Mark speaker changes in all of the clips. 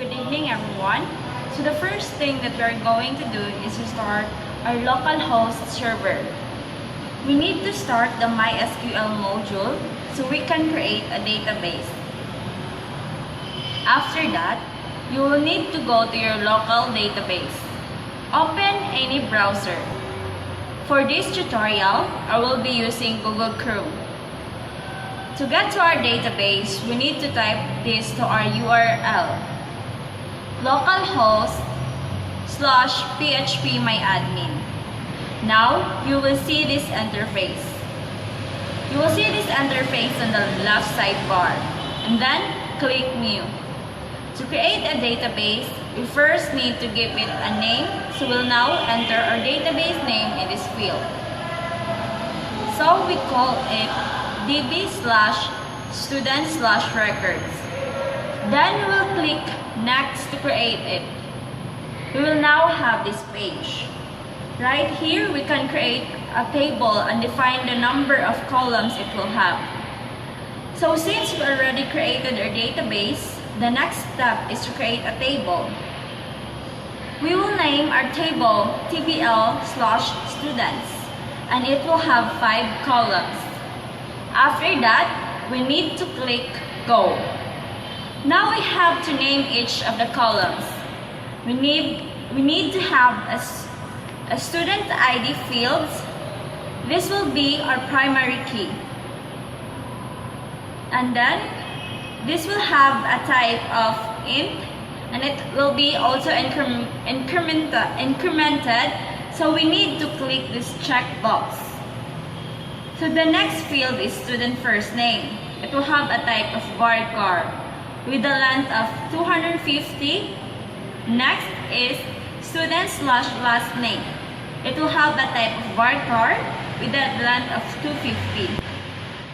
Speaker 1: Good evening, everyone. So the first thing that we're going to do is to start our local host server. We need to start the MySQL module so we can create a database. After that, you will need to go to your local database. Open any browser. For this tutorial, I will be using Google Chrome. To get to our database, we need to type this to our URL. localhost/phpMyAdmin. Now, you will see this interface. You will see this interface on the left sidebar, and then click New. To create a database, we first need to give it a name, so we'll now enter our database name in this field. So we call it db/student/records. Then we will click Next to create it. We will now have this page. Right here, we can create a table and define the number of columns it will have. So since we already created our database, the next step is to create a table. We will name our table tbl/students, and it will have 5 columns. After that, we need to click Go. Now we have to name each of the columns. We need to have a student ID fields. This will be our primary key. And then this will have a type of int, and it will be also incremented, so we need to click this checkbox. So the next field is student first name. It will have a type of varchar with a length of 250. Next is student/last name. It will have a type of varchar with a length of 250.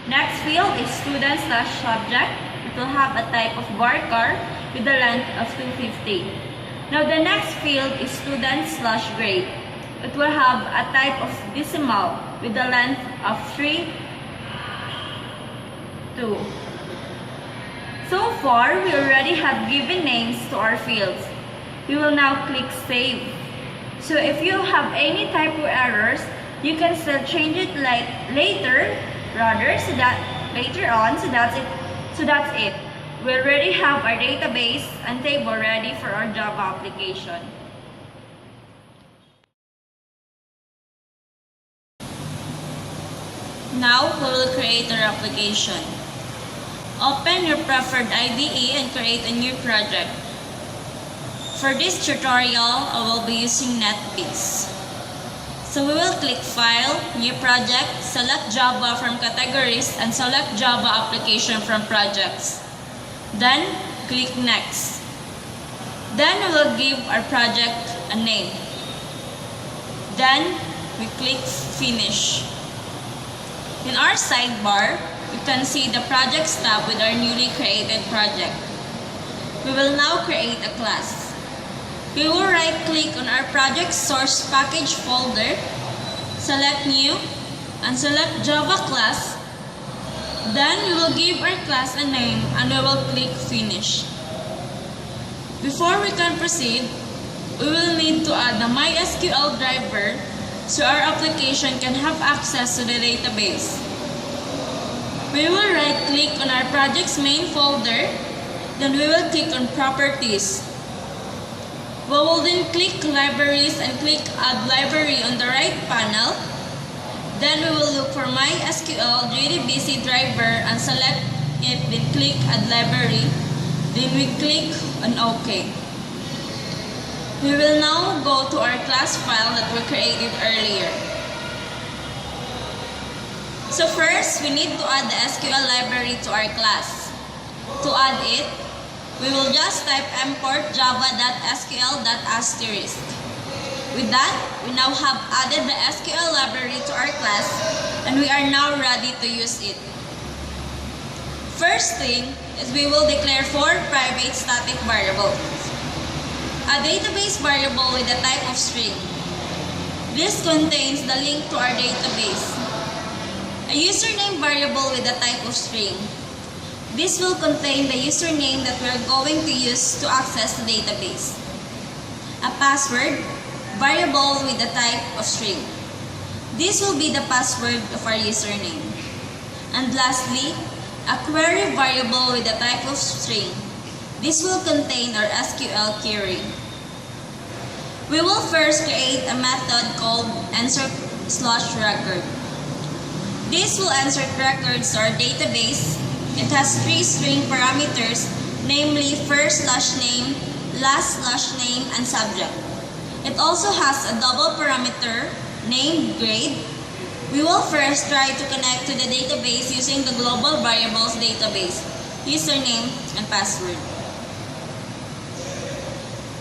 Speaker 1: Next field is student/subject. It will have a type of varchar with a length of 250. Now the next field is student/grade. It will have a type of decimal with a length of 3.2. So far, we already have given names to our fields. We will now click Save. So if you have any typo errors, you can still change it later on. So that's it. We already have our database and table ready for our Java application. Now we will create our application. Open your preferred IDE and create a new project. For this tutorial, I will be using NetBeans. So we will click File, New Project, select Java from Categories, and select Java Application from Projects. Then, click Next. Then we will give our project a name. Then, we click Finish. In our sidebar, we can see the Projects tab with our newly created project. We will now create a class. We will right-click on our project source package folder, select New, and select Java class. Then we will give our class a name and we will click Finish. Before we can proceed, we will need to add the MySQL driver so our application can have access to the database. We will right-click on our project's main folder, then we will click on Properties. We will then click Libraries and click Add Library on the right panel. Then we will look for MySQL JDBC driver and select it, then click Add Library. Then we click on OK. We will now go to our class file that we created earlier. So first, we need to add the SQL library to our class. To add it, we will just type import java.sql.asterisk. With that, we now have added the SQL library to our class and we are now ready to use it. First thing is we will declare 4 private static variables. A database variable with the type of string. This contains the link to our database. A username variable with the type of string. This will contain the username that we are going to use to access the database. A password, variable with the type of string. This will be the password of our username. And lastly, a query variable with the type of string. This will contain our SQL query. We will first create a method called answer/record. This will insert records to our database. It has 3 string parameters, namely first/name, last/name, and subject. It also has a double parameter named grade. We will first try to connect to the database using the global variables database, username, and password.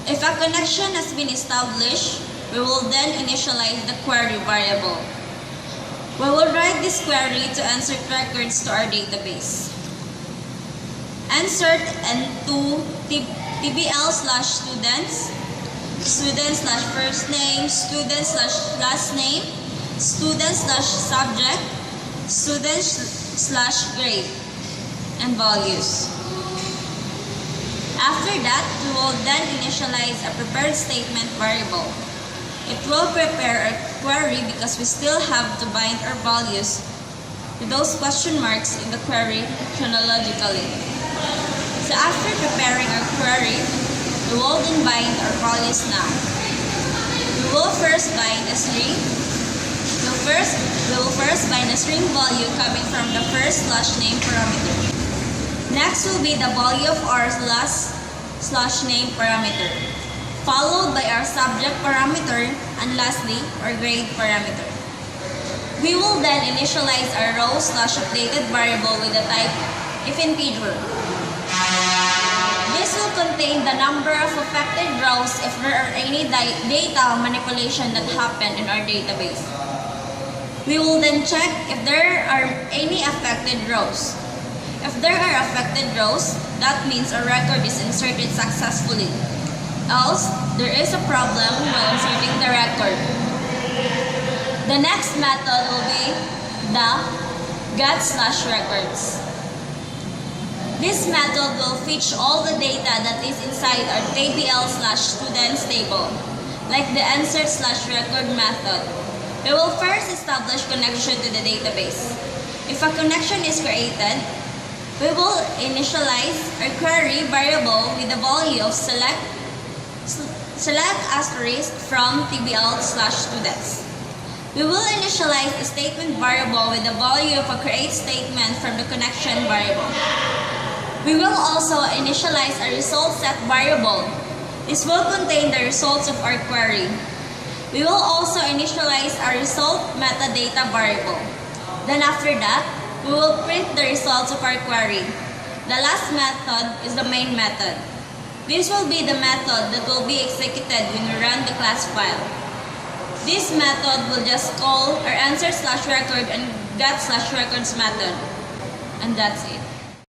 Speaker 1: If a connection has been established, we will then initialize the query variable. We will write this query to insert records to our database. Insert into tbl/students, student/first name, student/last name, student/subject, student/grade, and values. After that, we will then initialize a prepared statement variable. It will prepare a query because we still have to bind our values to those question marks in the query chronologically. So after preparing our query, we will then bind our values now. We will first bind a string. We will first bind a string value coming from the first/name parameter. Next will be the value of our last/name parameter, followed by our subject parameter, and lastly, our grade parameter. We will then initialize our row/updated variable with the type if integer. This will contain the number of affected rows if there are any data manipulation that happened in our database. We will then check if there are any affected rows. If there are affected rows, that means a record is inserted successfully. Else, there is a problem while inserting the record. The next method will be the get/records. This method will fetch all the data that is inside our tbl/students table, like the insert/record method. We will first establish connection to the database. If a connection is created, we will initialize our query variable with the value of select asterisk from tbl/students. We will initialize a statement variable with the value of a create statement from the connection variable. We will also initialize a result set variable. This will contain the results of our query. We will also initialize a result metadata variable. Then after that, we will print the results of our query. The last method is the main method. This will be the method that will be executed when we run the class file. This method will just call our answer/record and get/records method. And that's it.